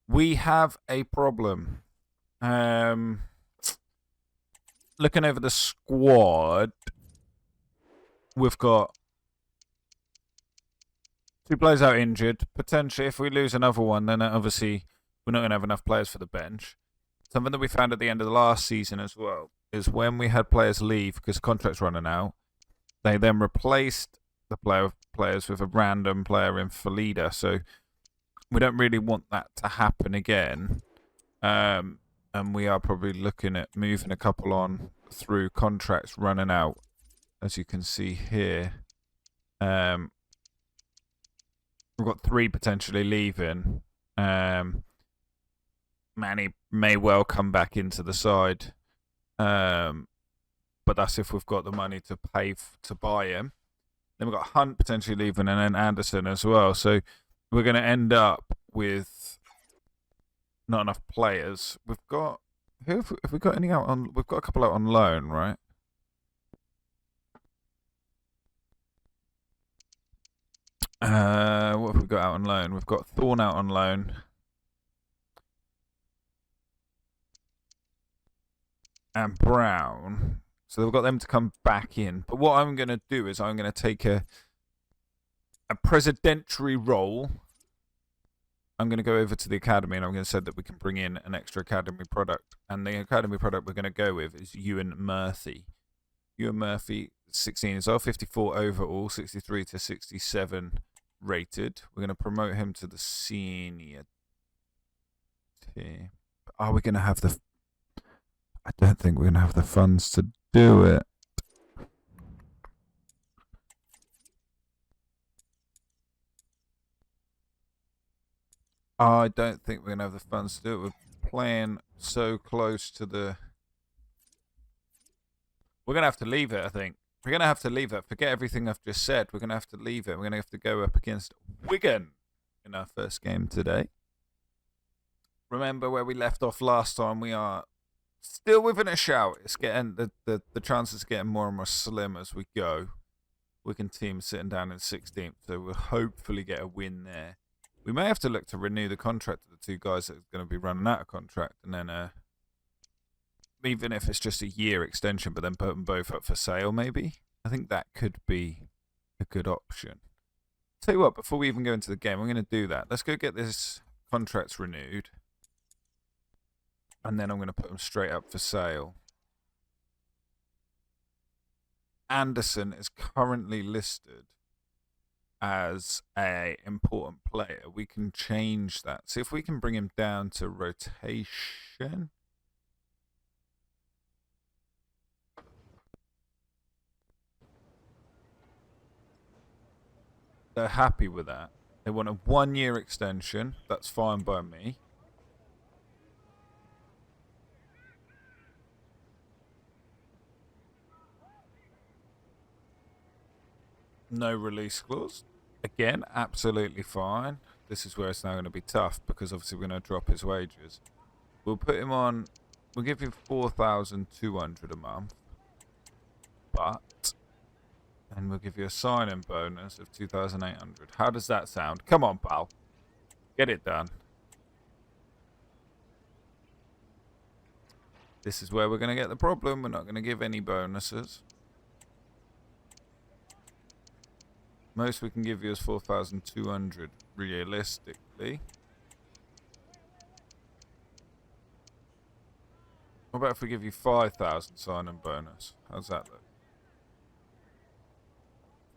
We have a problem. Looking over the squad, we've got 2 players out injured. Potentially, if we lose another one, then obviously we're not going to have enough players for the bench. Something that we found at the end of the last season as well is when we had players leave because contracts running out, they then replaced the players with a random player in for leader. So we don't really want that to happen again. And we are probably looking at moving a couple on through contracts running out, as you can see here. We've got 3 potentially leaving. Manny may well come back into the side, but that's if we've got the money to pay to buy him. Then we've got Hunt potentially leaving, and then Anderson as well. So we're going to end up with not enough players. We've got have we got any out on? We've got a couple out on loan, right? What have we got out on loan? We've got Thorn out on loan. And Brown. So we've got them to come back in. But what I'm going to do is I'm going to take a presidentiary role. I'm going to go over to the academy and I'm going to say that we can bring in an extra academy product. And the academy product we're going to go with is Ewan Murphy. Ewan Murphy, 16 as well, 54 overall, 63 to 67 rated. We're going to promote him to the senior team. Are we going to have the... I don't think we're going to have the funds to do it. I don't think we're going to have the funds to do it. We're playing so close to the... We're going to have to leave it, I think. We're going to have to leave it. Forget everything I've just said. We're going to have to leave it. We're going to have to go up against Wigan in our first game today. Remember where we left off last time. We are still within a shout. It's getting the chances are getting more and more slim as we go. Wigan team sitting down in 16th, so we'll hopefully get a win there. We may have to look to renew the contract of the 2 guys that are going to be running out of contract, and then even if it's just a year extension, but then put them both up for sale, maybe. I think that could be a good option. Tell you what, before we even go into the game, I'm going to do that. Let's go get this contracts renewed. And then I'm going to put them straight up for sale. Anderson is currently listed as an important player. We can change that. See if we can bring him down to rotation. They're happy with that. They want a 1-year extension. That's fine by me. No release clause. Again, absolutely fine. This is where it's now going to be tough because obviously we're going to drop his wages. We'll put him on... We'll give him 4,200 a month. But... And we'll give you a sign-in bonus of 2,800. How does that sound? Come on, pal. Get it done. This is where we're going to get the problem. We're not going to give any bonuses. Most we can give you is 4,200 realistically. What about if we give you 5,000 sign-in bonus? How's that look?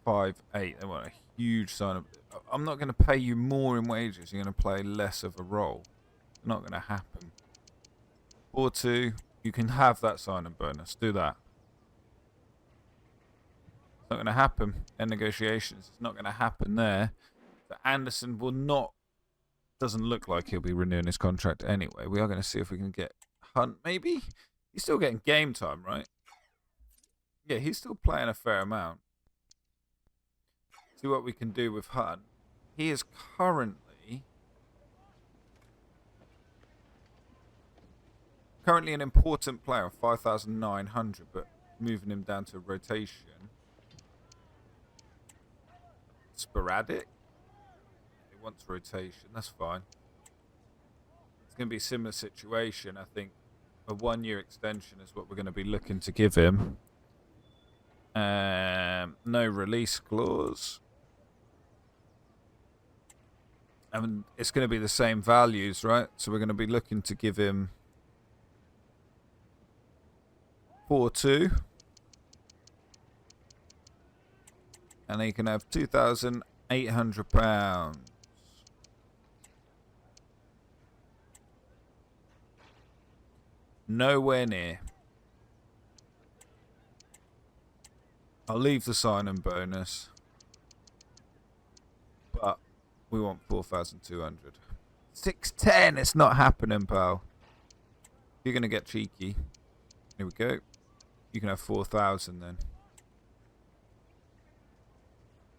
5,800. They want a huge sign-up. I'm not going to pay you more in wages. You're going to play less of a role. Not going to happen. 4-2. You can have that sign-in bonus. Do that. Not going to happen in negotiations. It's not going to happen there. But Anderson will not. Doesn't look like he'll be renewing his contract anyway. We are going to see if we can get Hunt. Maybe he's still getting game time, right? Yeah, he's still playing a fair amount. See what we can do with Hunt. He is currently an important player, 5,900, but moving him down to rotation. Sporadic. He wants rotation. That's fine. it's going to be a similar situation. I think a 1-year extension is what we're going to be looking to give him. No release clause. I mean, it's going to be the same values, right? So we're going to be looking to give him 4-2. And he can have £2,800. Nowhere near. I'll leave the sign-in bonus. But we want 4,200. 610, it's not happening, pal. You're going to get cheeky. Here we go. You can have 4,000 then.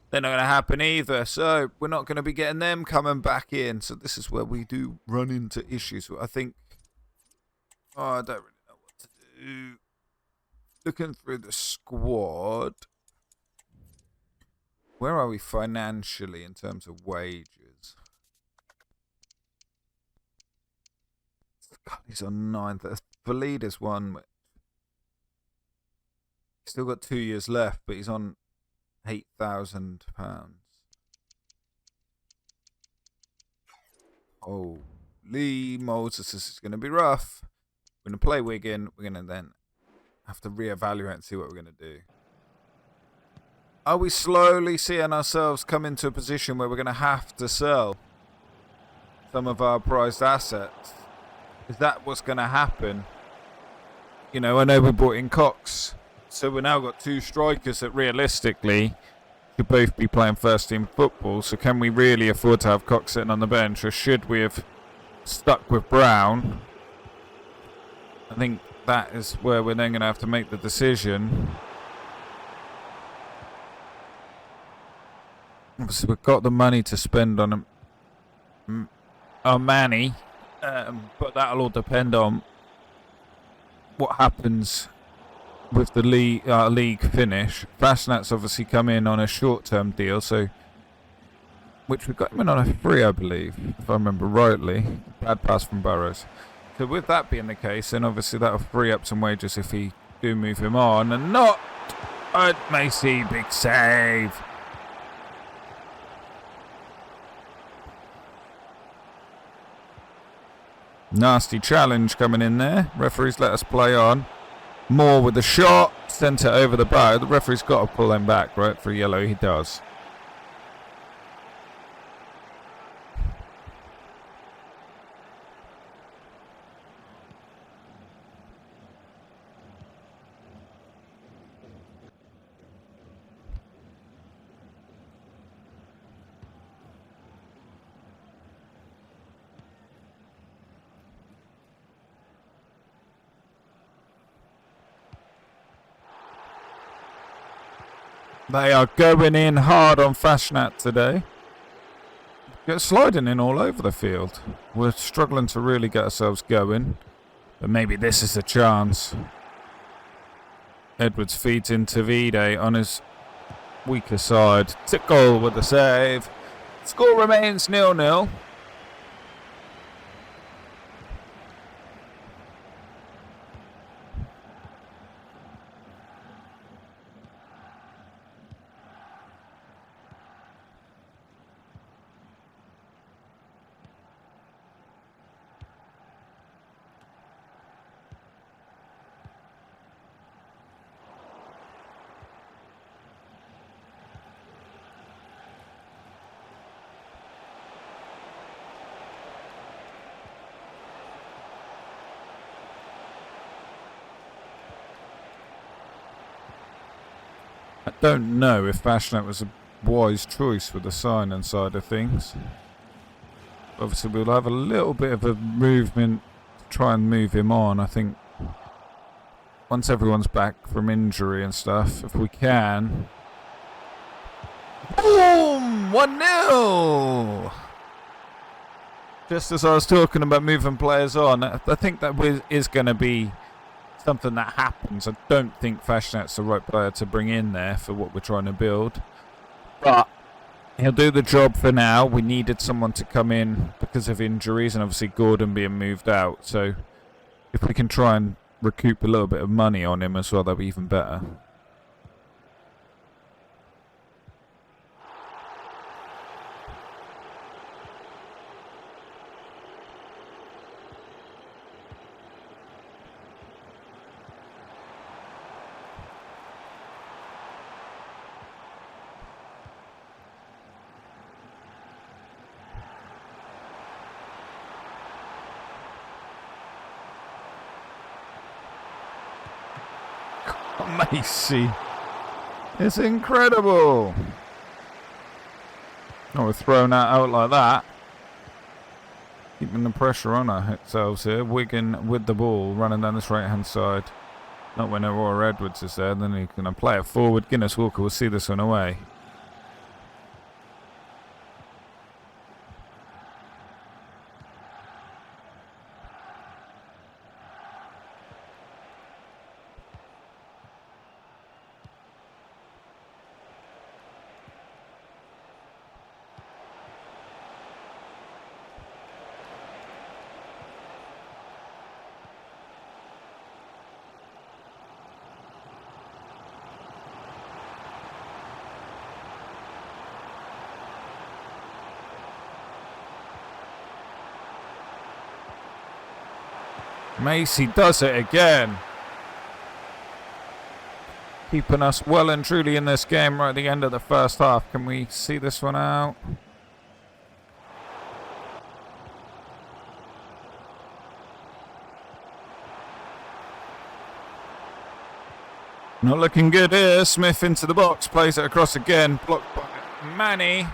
They're not going to happen either, so we're not going to be getting them coming back in. So this is where we do run into issues. I think, I don't really know what to do. Looking through the squad, where are we financially in terms of wages? God, he's on 9th. The leader's one. Still got 2 years left, but he's on £8,000. Holy Moses, this is going to be rough. We're going to play Wigan. We're going to then have to reevaluate and see what we're going to do. Are we slowly seeing ourselves come into a position where we're going to have to sell some of our prized assets? Is that what's going to happen? You know, I know we brought in Cox. So we've now got 2 strikers that realistically could both be playing first team football. So can we really afford to have Cox sitting on the bench, or should we have stuck with Brown? I think that is where we're then going to have to make the decision. Obviously, we've got the money to spend on Manny, but that'll all depend on what happens with the league finish. Fasnat's obviously come in on a short-term deal, so which we got him in on a free, I believe, if I remember rightly. Bad pass from Burrows. So with that being the case, then obviously that'll free up some wages if we do move him on, and not Macy, big save. Nasty challenge coming in there. Referees let us play on. Moore with the shot, sent it over the bar. The referee's got to pull him back, right? For yellow, he does. They are going in hard on Fashnat today. Get sliding in all over the field. We're struggling to really get ourselves going, but maybe this is a chance. Edwards feeds into Vide on his weaker side. Tickle with the save. Score remains 0-0. I don't know if Fashnat was a wise choice with the sign-in side of things. Obviously, we'll have a little bit of a movement to try and move him on. I think once everyone's back from injury and stuff, if we can. Boom! 1-0! Just as I was talking about moving players on, I think that is going to be something that happens. I don't think Fashnat's the right player to bring in there for what we're trying to build. But He'll do the job for now. We needed someone to come in because of injuries and obviously Gordon being moved out. So if we can try and recoup a little bit of money on him as well, that'll be even better. Macy. It's incredible. Oh, we're throwing that out like that. Keeping the pressure on ourselves here. Wigan with the ball, running down this right-hand side. Not when Aurora Edwards is there. Then he's going to play it forward. Guinness Walker will see this one away. Macy does it again. Keeping us well and truly in this game right at the end of the first half. Can we see this one out? Not looking good here. Smith into the box. Plays it across again. Blocked by Manny.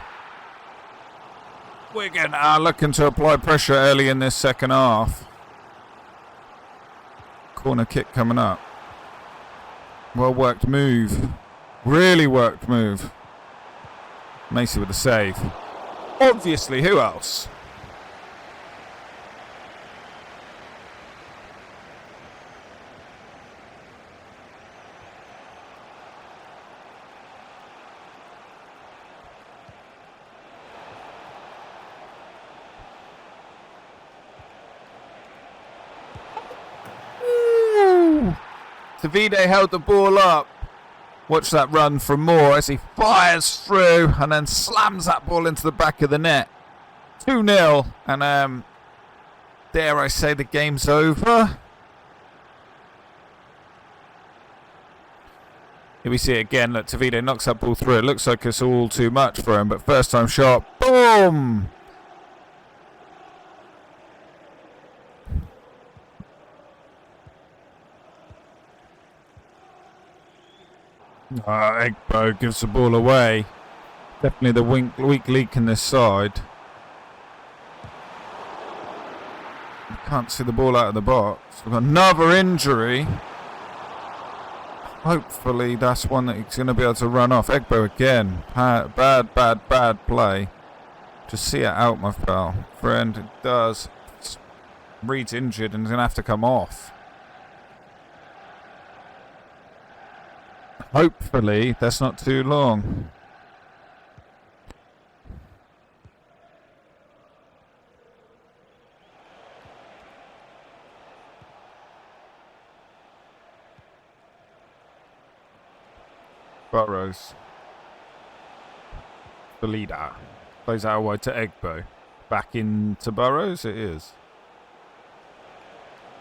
Wigan are looking to apply pressure early in this second half. Corner kick coming up. Well worked move. Really worked move. Macy with the save. Obviously, who else? Davide held the ball up. Watch that run from Moore as he fires through and then slams that ball into the back of the net. 2-0 and dare I say the game's over. Here we see it again. Look, Davide knocks that ball through. It looks like it's all too much for him, but first time shot. Boom! Egbo gives the ball away. Definitely the weak link in this side. Can't see the ball out of the box. We've got another injury. Hopefully that's one that he's going to be able to run off. Egbo again. Bad play. Just see it out, my pal. Friend, it does. Reed's injured and he's going to have to come off. Hopefully that's not too long. Burrows. The leader. Plays out wide to Egbo. Back into Burrows, it is.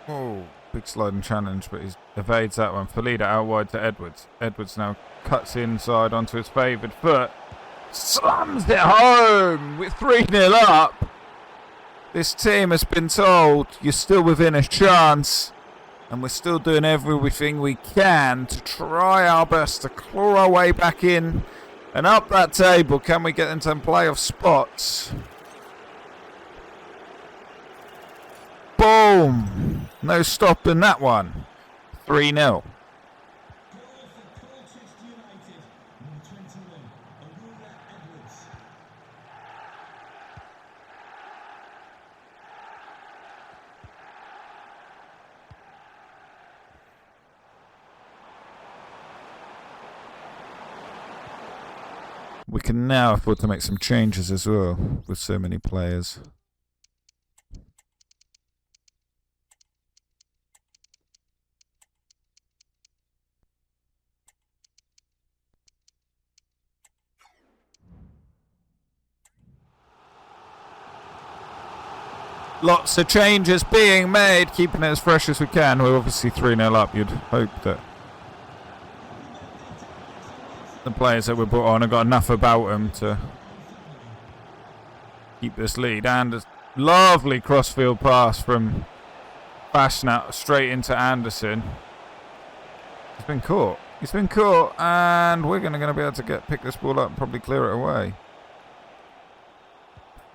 Oh, big sliding challenge, but he evades that one. Felida out wide to Edwards. Edwards now cuts inside onto his favoured foot. Slams it home with 3-0 up. This team has been told you're still within a chance. And we're still doing everything we can to try our best to claw our way back in and up that table. Can we get into playoff spots? Boom! No stopping that one. 3-0. Colchester United, number 21, Edwards. We can now afford to make some changes as well with so many players. Lots of changes being made, keeping it as fresh as we can. We're obviously 3-0 up. You'd hope that the players that were brought on have got enough about them to keep this lead. And a lovely crossfield pass from Fashnat straight into Anderson. He's been caught. He's been caught, and we're going to be able to pick this ball up and probably clear it away.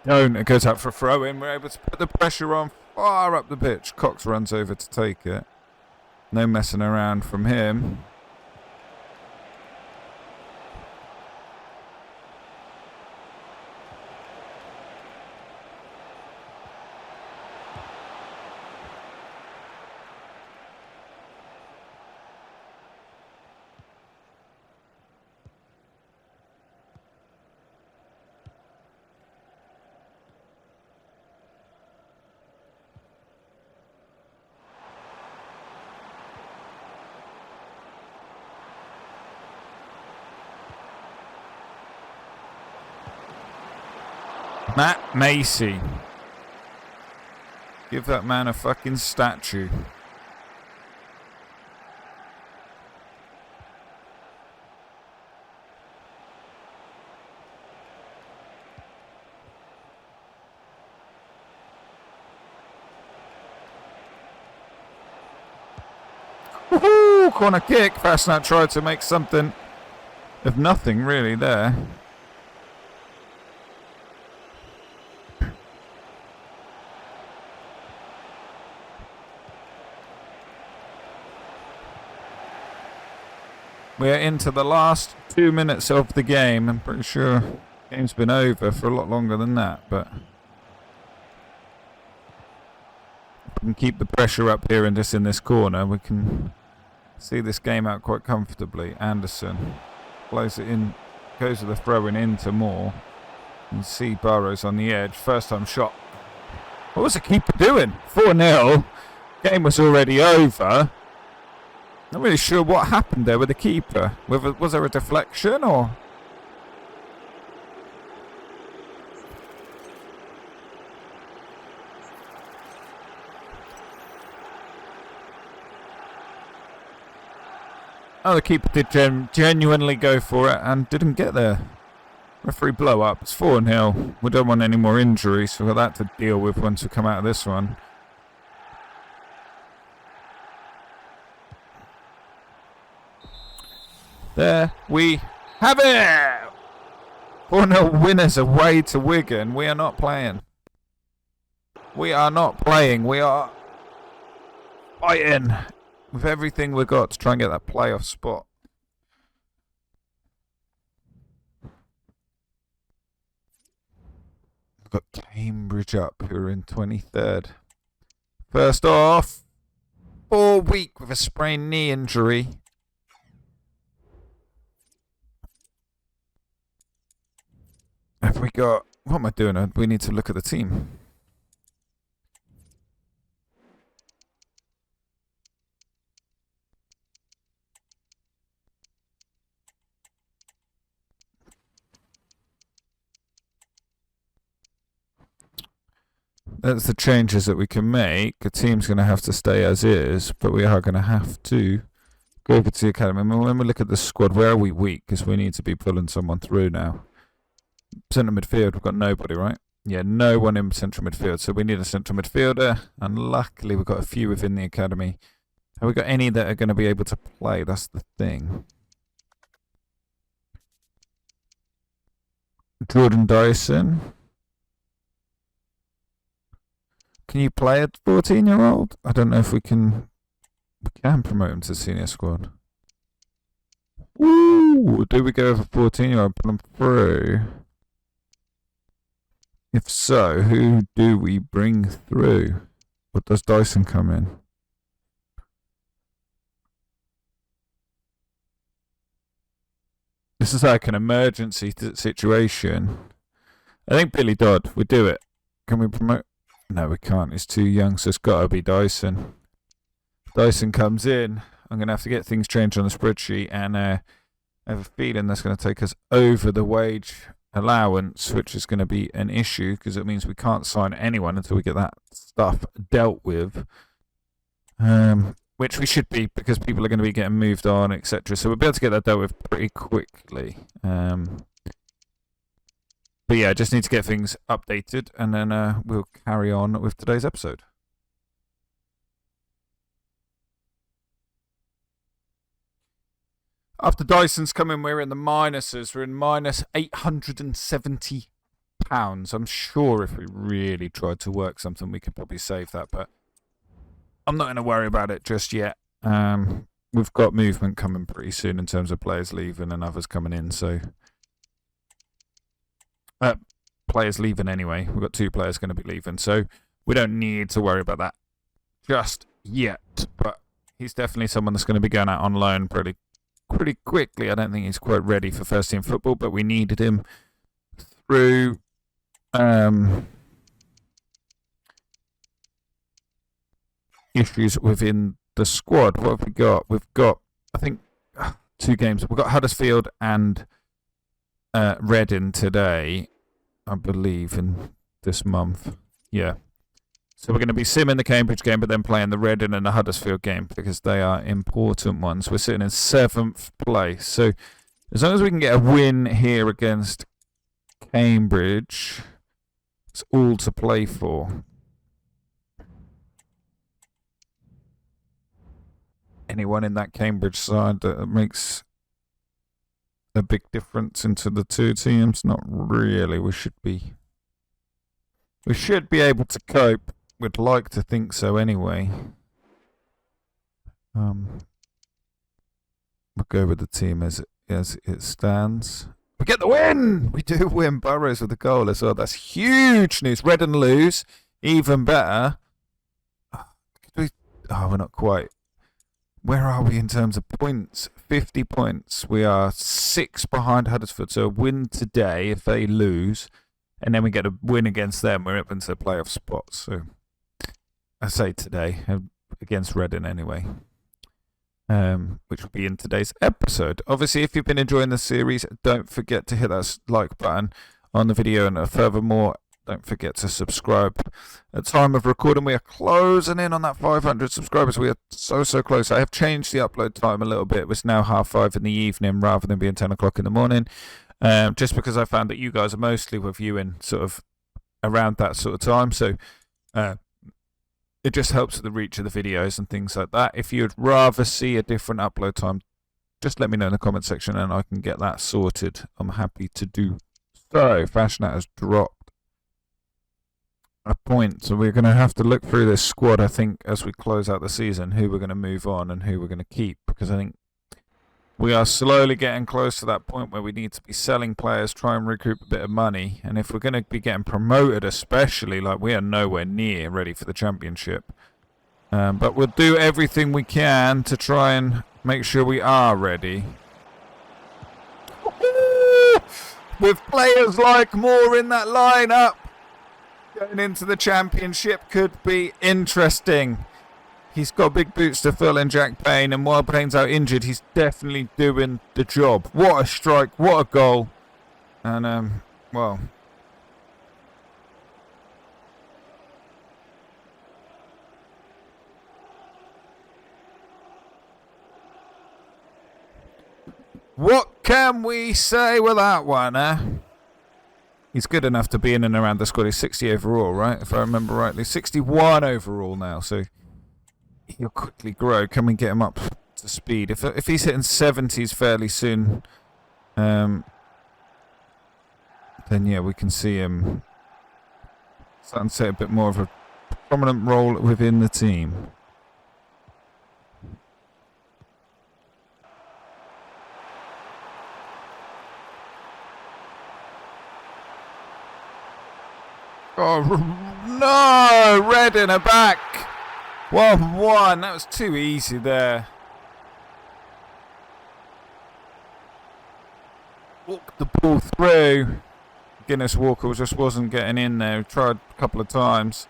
It goes out for a throw in. We're able to put the pressure on far up the pitch. Cox runs over to take it. No messing around from him. Matt Macy. Give that man a fucking statue. Woohoo! Corner kick. Fasnat tried to make something of nothing really there. We're into the last 2 minutes of the game. I'm pretty sure the game's been over for a lot longer than that, but if we can keep the pressure up here and just in this corner, we can see this game out quite comfortably. Anderson plays it in, goes with the throw-in into Moore. You can see Burrows on the edge. First time shot. What was the keeper doing? 4-0. Game was already over. Not really sure what happened there with the keeper. Was there a deflection or? Oh, the keeper did genuinely go for it and didn't get there. Referee blow up. It's 4-0. We don't want any more injuries, so we've got that to deal with once we come out of this one. There we have it! 4-0 winners away to Wigan. We are not playing. We are not playing. We are fighting with everything we've got to try and get that playoff spot. We've got Cambridge up, who are in 23rd. First off, 4 week with a sprained knee injury. Have we got... What am I doing? We need to look at the team. That's the changes that we can make. The team's going to have to stay as is, but we are going to have to go over to the academy. I mean, when we look at the squad, where are we weak? Because we need to be pulling someone through now. Central midfield, we've got nobody, right? Yeah, no one in central midfield. So we need a central midfielder, and luckily we've got a few within the academy. Have we got any that are going to be able to play? That's the thing. Jordan Dyson. Can you play a 14-year-old? I don't know if we can. We can promote him to senior squad. Ooh, do we go with a 14-year-old, put him through? If so, who do we bring through? Or does Dyson come in? This is like an emergency situation. I think Billy Dodd would do it. Can we promote? No, we can't. He's too young, so it's got to be Dyson. Dyson comes in. I'm going to have to get things changed on the spreadsheet, and I have a feeling that's going to take us over the wage allowance, which is going to be an issue because it means we can't sign anyone until we get that stuff dealt with. Which we should be, because people are going to be getting moved on, etc. So we'll be able to get that dealt with pretty quickly. But yeah, just need to get things updated, and then we'll carry on with today's episode. After Dyson's come in, we're in the minuses. We're in minus £870. I'm sure if we really tried to work something, we could probably save that, but I'm not going to worry about it just yet. We've got movement coming pretty soon in terms of players leaving and others coming in, so... players leaving anyway. We've got 2 players going to be leaving, so we don't need to worry about that just yet. But he's definitely someone that's going to be going out on loan pretty quickly. I don't think he's quite ready for first team football, but we needed him through issues within the squad. What have we got? We've got, I think, 2 games. We've got Huddersfield and Reading today, I believe, in this month. Yeah. So we're going to be simming the Cambridge game, but then playing the Reading and the Huddersfield game because they are important ones. We're sitting in 7th place. So as long as we can get a win here against Cambridge, it's all to play for. Anyone in that Cambridge side that makes a big difference into the 2 teams? Not really. We should be able to cope. We'd like to think so anyway. We'll go with the team as it stands. We get the win! We do win. Burrows with the goal as well. That's huge news. Reading lose. Even better. We're not quite. Where are we in terms of points? 50 points. We are 6 behind Huddersfield. So a win today if they lose, and then we get a win against them, we're up into the playoff spots. So I say today against Reading anyway, which will be in today's episode. Obviously, if you've been enjoying the series, don't forget to hit that like button on the video, and furthermore, don't forget to subscribe. At time of recording, we are closing in on that 500 subscribers. We are so close. I have changed the upload time a little bit. It's now 5:30 in the evening rather than being 10 o'clock in the morning. Just because I found that you guys are mostly reviewing sort of around that sort of time. So it just helps with the reach of the videos and things like that. If you'd rather see a different upload time, just let me know in the comment section and I can get that sorted. I'm happy to do so. Fashionat has dropped a point, so we're going to have to look through this squad, I think, as we close out the season, who we're going to move on and who we're going to keep, because I think we are slowly getting close to that point where we need to be selling players, try and recoup a bit of money, and if we're going to be getting promoted especially, like, we are nowhere near ready for the championship. But we'll do everything we can to try and make sure we are ready. With players like Moore in that lineup, going into the championship could be interesting. He's got big boots to fill in, Jack Payne, and while Payne's out injured, he's definitely doing the job. What a strike, what a goal. And, well, what can we say with that one, eh? He's good enough to be in and around the squad. He's 60 overall, right? If I remember rightly. 61 overall now, so he'll quickly grow. Can we get him up to speed? If he's hitting 70s fairly soon, then yeah, we can see him starting to take a bit more of a prominent role within the team. Oh, no! Reading are back! 1-1. That was too easy there. walked the ball through. Guinness Walker just wasn't getting in there. He tried a couple of times.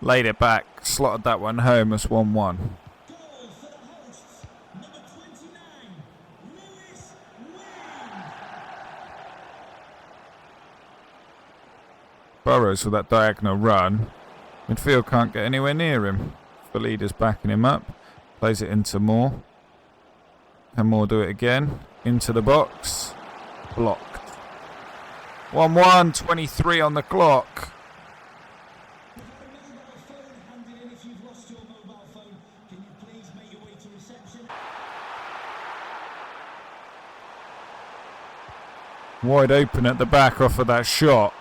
Laid it back. Slotted that one home as 1-1. Goal for the hosts, number 29, Lewis Wing. Burrows with that diagonal run. Midfield can't get anywhere near him. The leader's backing him up. Plays it into Moore. Can Moore do it again? Into the box. Blocked. 1-1, 23 on the clock. If you have a mobile phone handed in, if you've lost your mobile phone, can you please make your way to reception? Wide open at the back off of that shot.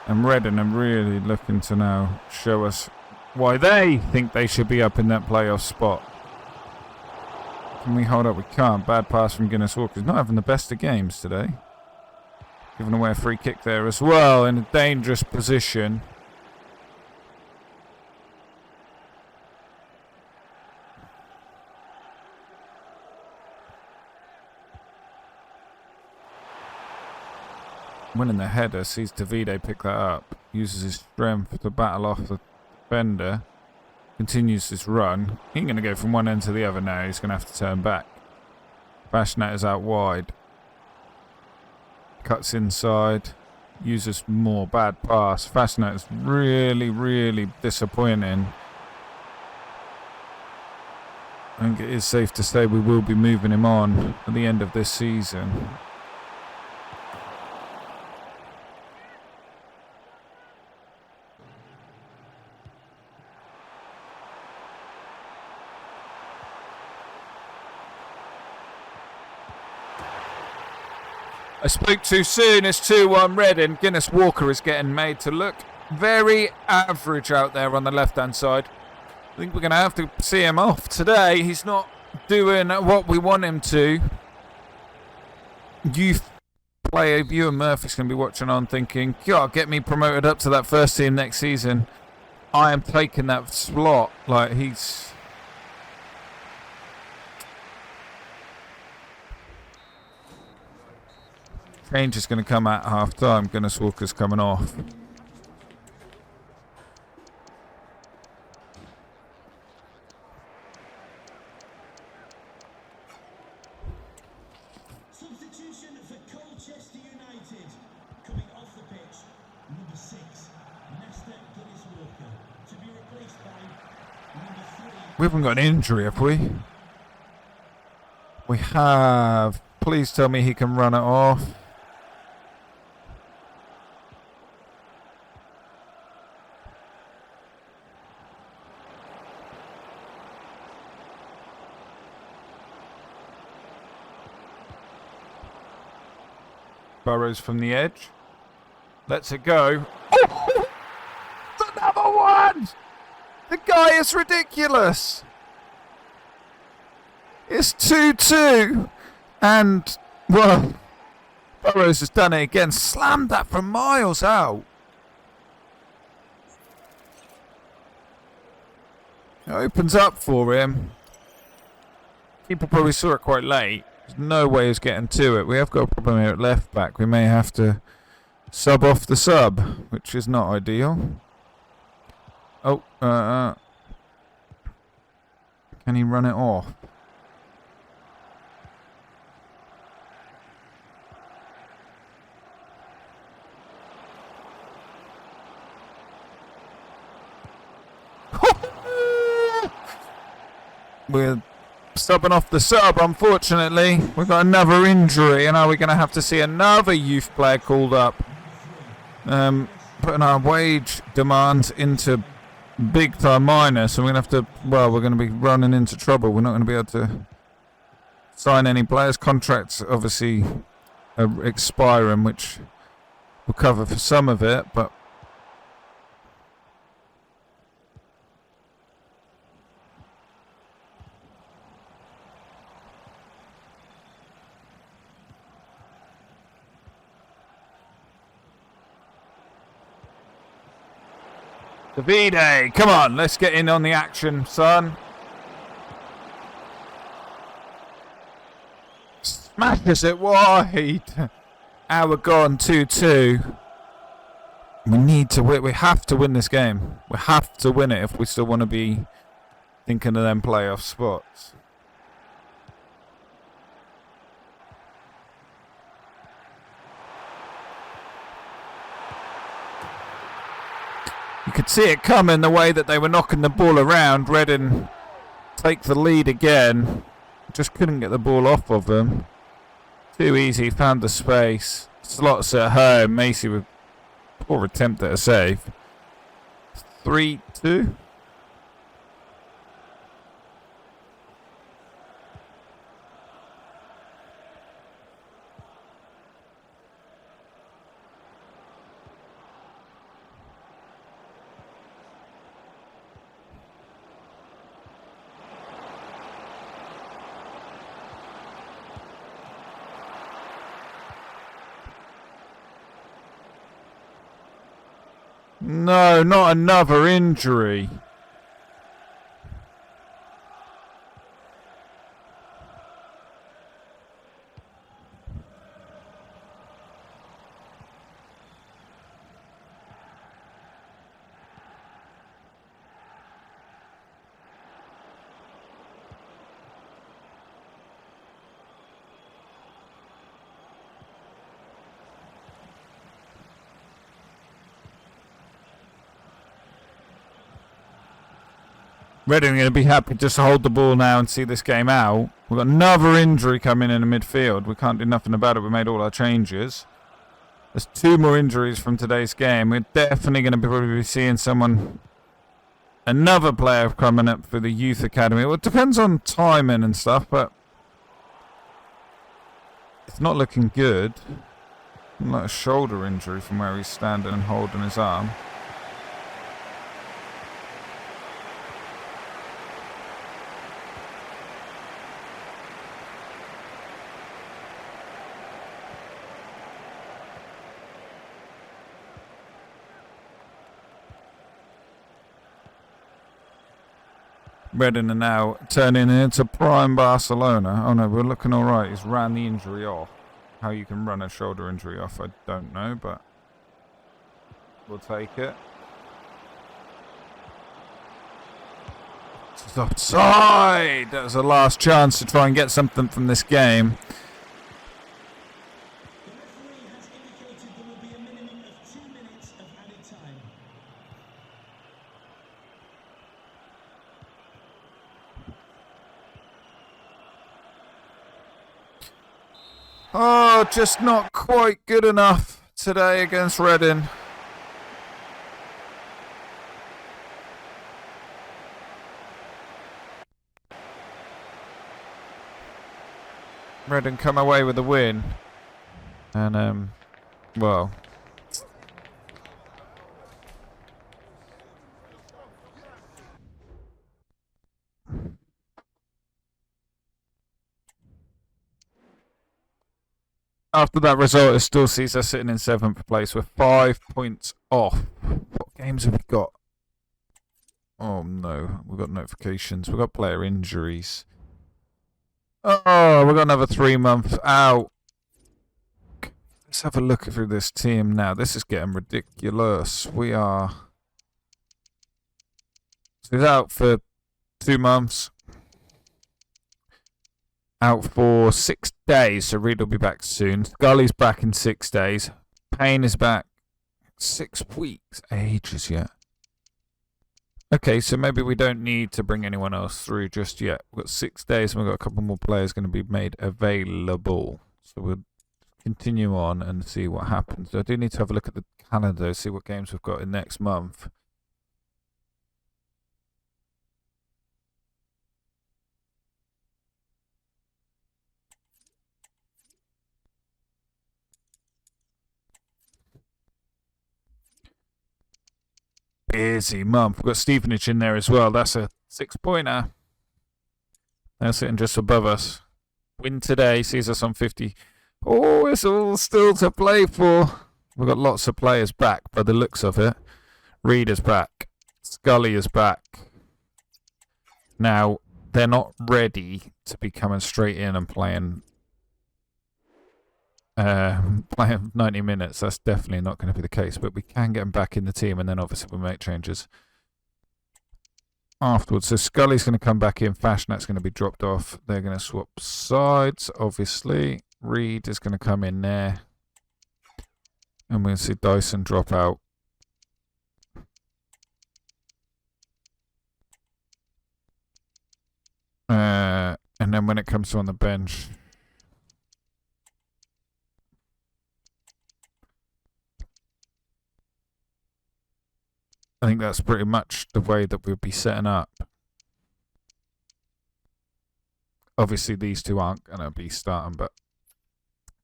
And Reading are really looking to now show us why they think they should be up in that playoff spot. Can we hold up? We can't. Bad pass from Guinness Walker. He's not having the best of games today. Giving away a free kick there as well in a dangerous position. Winning the header, sees Davide pick that up. Uses his strength to battle off the defender. Continues his run. He ain't going to go from one end to the other now. He's going to have to turn back. Bashnat is out wide. Cuts inside. Uses more bad pass. Bashnat is really, really disappointing. I think it is safe to say we will be moving him on at the end of this season. I spoke too soon. It's 2-1 Reading. Guinness Walker is getting made to look very average out there on the left-hand side. I think we're going to have to see him off today. He's not doing what we want him to. Youth player, Ewan Murphy's going to be watching on thinking, God, get me promoted up to that first team next season. I am taking that slot. Like, he's... Change is going to come at half time. Guinness Walker's coming off. Substitution for Colchester United. Coming off the pitch, number 6, Nesta Guinness Walker. To be replaced by number 3. We haven't got an injury, have we? We have. Please tell me he can run it off. Burrows from the edge. Lets it go. Oh! Another one! The guy is ridiculous. It's 2-2. And, well, Burrows has done it again. Slammed that from miles out. It opens up for him. Keeper probably saw it quite late. There's no way he's getting to it. We have got a problem here at left back. We may have to sub off the sub, which is not ideal. Oh, can he run it off? We're subbing off the sub, unfortunately. We've got another injury, and are we going to have to see another youth player called up? Putting our wage demands into big time minus, and we're going to have to, well, we're going to be running into trouble. We're not going to be able to sign any players. Contracts obviously are expiring, which will cover for some of it, but Davide, come on, let's get in on the action, son. Smashes it wide. Hour gone, 2-2. We need to win. We have to win this game. We have to win it if we still want to be thinking of them playoff spots. You could see it coming the way that they were knocking the ball around. Reading take the lead again. Just couldn't get the ball off of them. Too easy. Found the space. Slots at home. Macy with poor attempt at a save. 3-2. No, not another injury. Reading are going to be happy just to hold the ball now and see this game out. We've got another injury coming in the midfield. We can't do nothing about it. We made all our changes. There's 2 more injuries from today's game. We're definitely going to probably be seeing another player coming up for the youth academy. Well, it depends on timing and stuff, but it's not looking good. Like a shoulder injury from where he's standing and holding his arm. Reading are now turning into prime Barcelona. Oh no, we're looking alright. He's ran the injury off. How you can run a shoulder injury off, I don't know, but we'll take it. It's offside! That was the last chance to try and get something from this game. Oh, just not quite good enough today against Reading. Reading come away with a win. And, well... After that result, it still sees us sitting in 7th place. We're 5 points off. What games have we got? Oh no, we've got notifications. We've got player injuries. Oh, we've got another 3 months out. Let's have a look through this team now. This is getting ridiculous. We are... So he's out for 2 months. Out for 6 days, so Reed will be back soon. Scully's back in 6 days. Payne is back 6 weeks. Ages yet. Okay, so maybe we don't need to bring anyone else through just yet. We've got 6 days and we've got a couple more players going to be made available. So we'll continue on and see what happens. I do need to have a look at the calendar, see what games we've got in next month. Busy month. We've got Stevenage in there as well. That's a 6-pointer. They're sitting just above us. Win today sees us on 50. Oh, it's all still to play for. We've got lots of players back by the looks of it. Reed is back. Scully is back. Now, they're not ready to be coming straight in and playing playing 90 minutes. That's definitely not going to be the case, but we can get him back in the team, and then obviously we'll make changes afterwards. So Scully's going to come back in. Fashionet's going to be dropped off. They're going to swap sides, obviously. Reed is going to come in there. And we'll see Dyson drop out. And then when it comes to on the bench, I think that's pretty much the way that we'll be setting up. Obviously, these two aren't going to be starting, but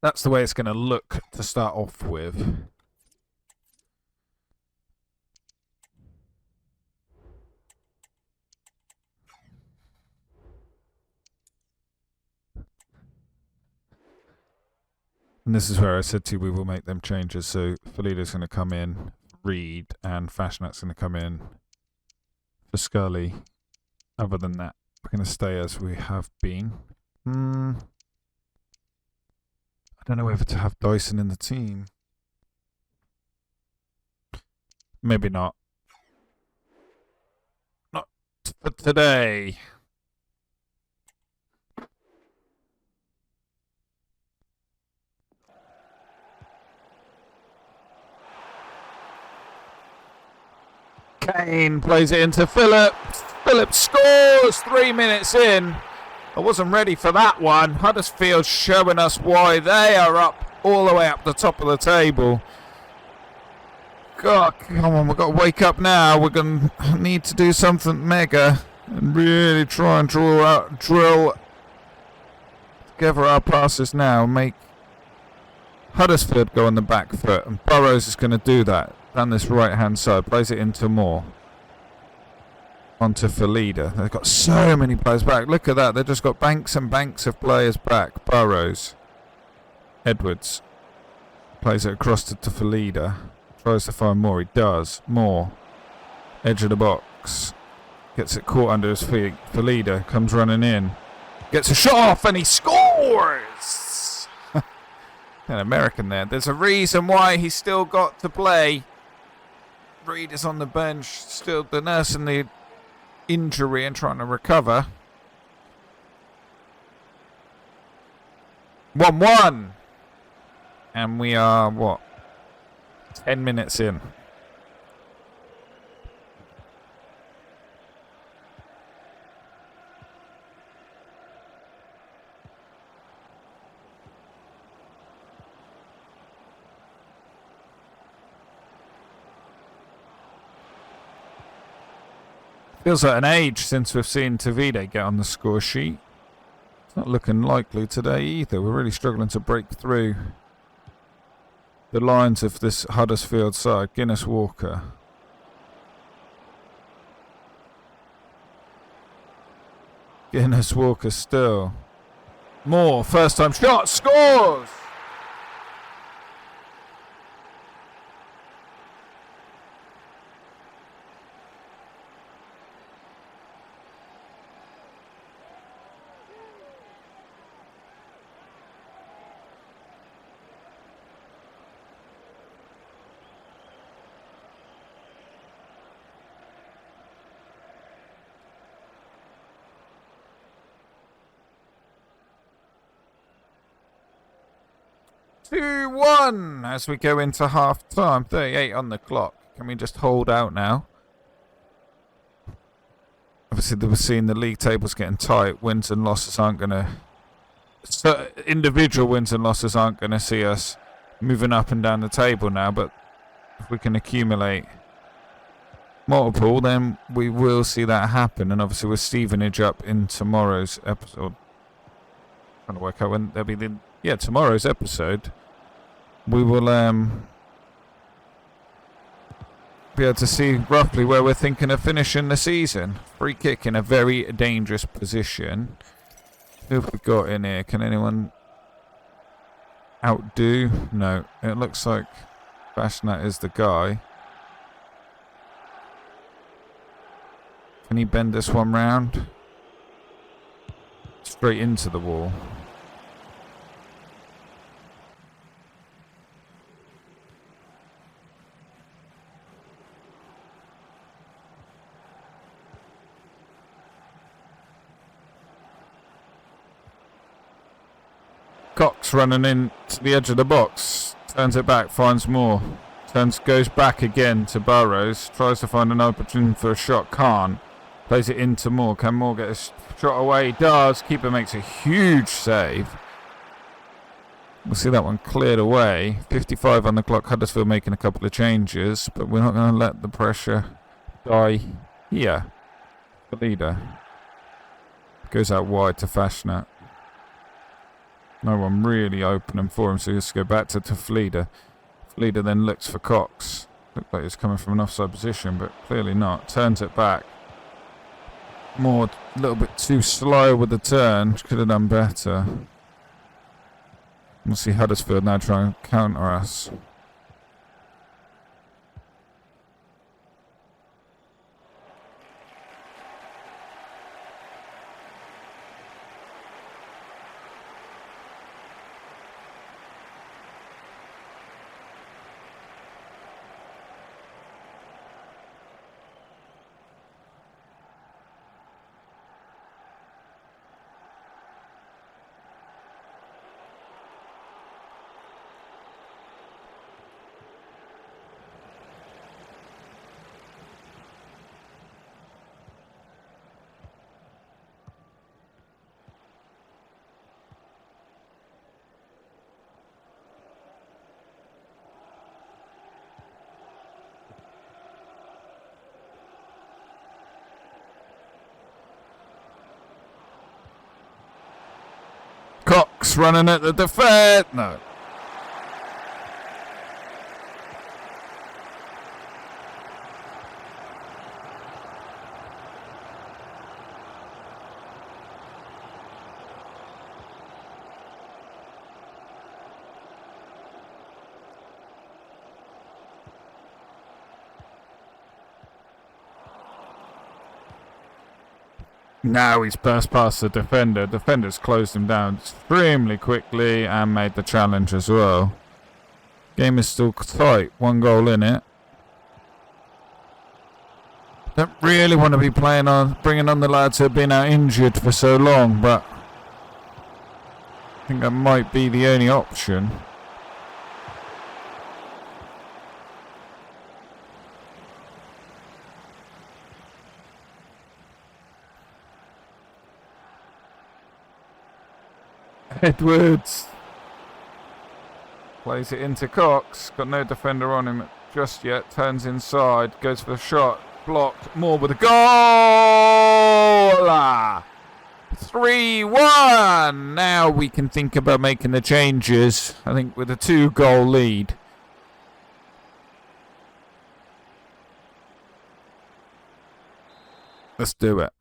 that's the way it's going to look to start off with. And this is where I said to you we will make them changes. So Felida's going to come in, Reed, and Fashionet's going to come in for Scully. Other than that, we're going to stay as we have been. I don't know whether to have Dyson in the team. Maybe not. Not for today. Kane plays it into Phillips. Phillips scores 3 minutes in. I wasn't ready for that one. Huddersfield showing us why they are up all the way up the top of the table. God, come on, we've got to wake up now. We're going to need to do something mega and really try and drill together our passes now. Make Huddersfield go on the back foot, and Burrows is going to do that. Down this right-hand side, plays it into Moore. Onto Felida. They've got so many players back. Look at that. They've just got banks and banks of players back. Burrows. Edwards. Plays it across to Felida. Tries to find Moore. He does. Moore. Edge of the box. Gets it caught under his feet. Felida comes running in. Gets a shot off and he scores! An American there. There's a reason why he's still got to play. Reed is on the bench, still nursing the injury and trying to recover. 1-1. And we are, what, 10 minutes in. Feels like an age since we've seen Tavide get on the score sheet. It's not looking likely today either. We're really struggling to break through the lines of this Huddersfield side. Guinness Walker. Guinness Walker still. Moore, first time shot, scores! One as we go into half time. 38 on the clock. Can we just hold out now? Obviously, we're seeing the league tables getting tight. Wins and losses aren't going to. Individual wins and losses aren't going to see us moving up and down the table now. But if we can accumulate multiple, then we will see that happen. And obviously, with Stevenage up in tomorrow's episode. Trying to work out when there'll be tomorrow's episode. We will be able to see roughly where we're thinking of finishing the season. Free kick in a very dangerous position. Who have we got in here? Can anyone outdo? No. It looks like Bashnat is the guy. Can he bend this one round? Straight into the wall. Cox running in to the edge of the box. Turns it back, finds Moore. Goes back again to Burrows. Tries to find an opportunity for a shot. Can't. Plays it into Moore. Can Moore get a shot away? He does. Keeper makes a huge save. We'll see that one cleared away. 55 on the clock. Huddersfield making a couple of changes, but we're not going to let the pressure die here. The leader goes out wide to Fashnat. No one really opening for him, so he has to go back to Taflida. Taflida then looks for Cox. Looked like he was coming from an offside position, but clearly not. Turns it back. More a little bit too slow with the turn. Could have done better. We'll see Huddersfield now try and counter us. Cox running at the defence. No. Now he's burst past the defender. Defender's closed him down extremely quickly and made the challenge as well. Game is still tight. 1 goal in it. Don't really want to be bringing on the lads who have been out injured for so long, but I think that might be the only option. Edwards plays it into Cox. Got no defender on him just yet. Turns inside. Goes for the shot. Blocked. Moore with a goal! 3-1. Now we can think about making the changes. I think with a 2-goal lead. Let's do it.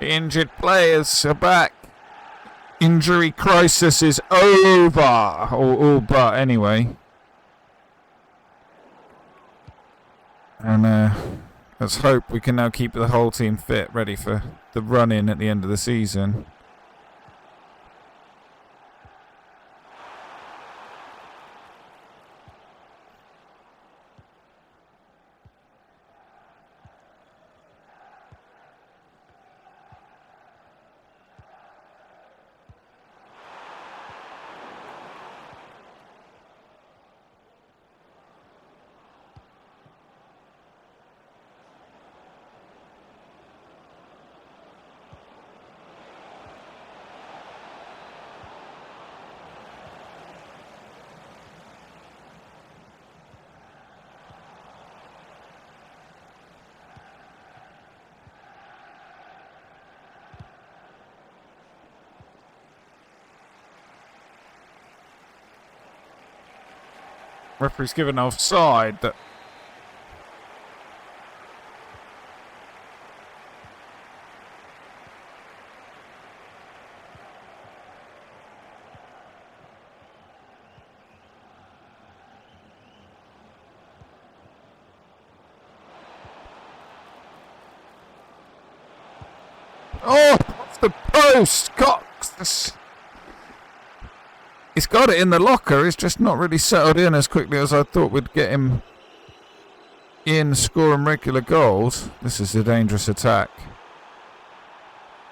Injured players are back. Injury crisis is over. All but anyway. And let's hope we can now keep the whole team fit, ready for the run-in at the end of the season. Referee's given offside. That off the post, Cox. He's got it in the locker. He's just not really settled in as quickly as I thought we'd get him in scoring regular goals. This is a dangerous attack.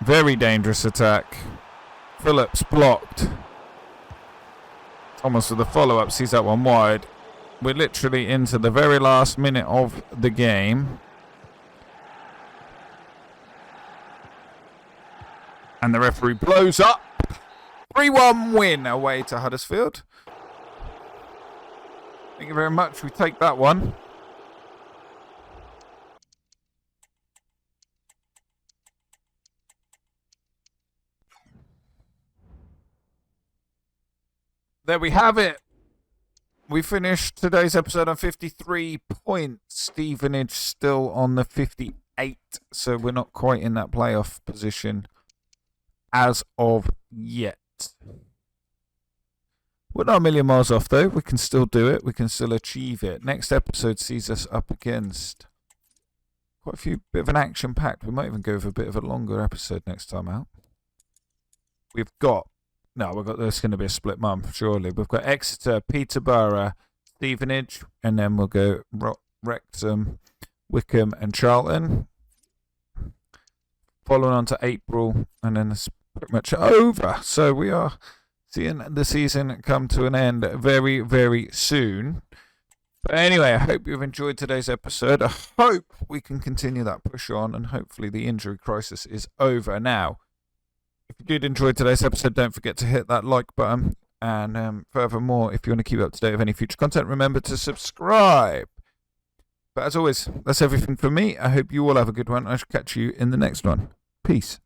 Very dangerous attack. Phillips blocked. Thomas with the follow-up sees that one wide. We're literally into the very last minute of the game. And the referee blows up. 3-1 win away to Huddersfield. Thank you very much. We take that one. There we have it. We finished today's episode on 53 points. Stevenage still on the 58. So we're not quite in that playoff position as of yet. We're not a million miles off, though. We can still do it. We can still achieve it. Next episode sees us up against quite a few, bit of an action-packed. We might even go with a bit of a longer episode next time out. There's going to be a split month, surely. We've got Exeter, Peterborough, Stevenage, and then we'll go Wrexham, Wickham, and Charlton. Following on to April, and then it's pretty much over. So we are seeing the season come to an end very, very soon. But anyway, I hope you've enjoyed today's episode. I hope we can continue that push on, and hopefully the injury crisis is over now. If you did enjoy today's episode, don't forget to hit that like button. And furthermore, if you want to keep up to date with any future content, remember to subscribe. But as always, that's everything from me. I hope you all have a good one. I shall catch you in the next one. Peace.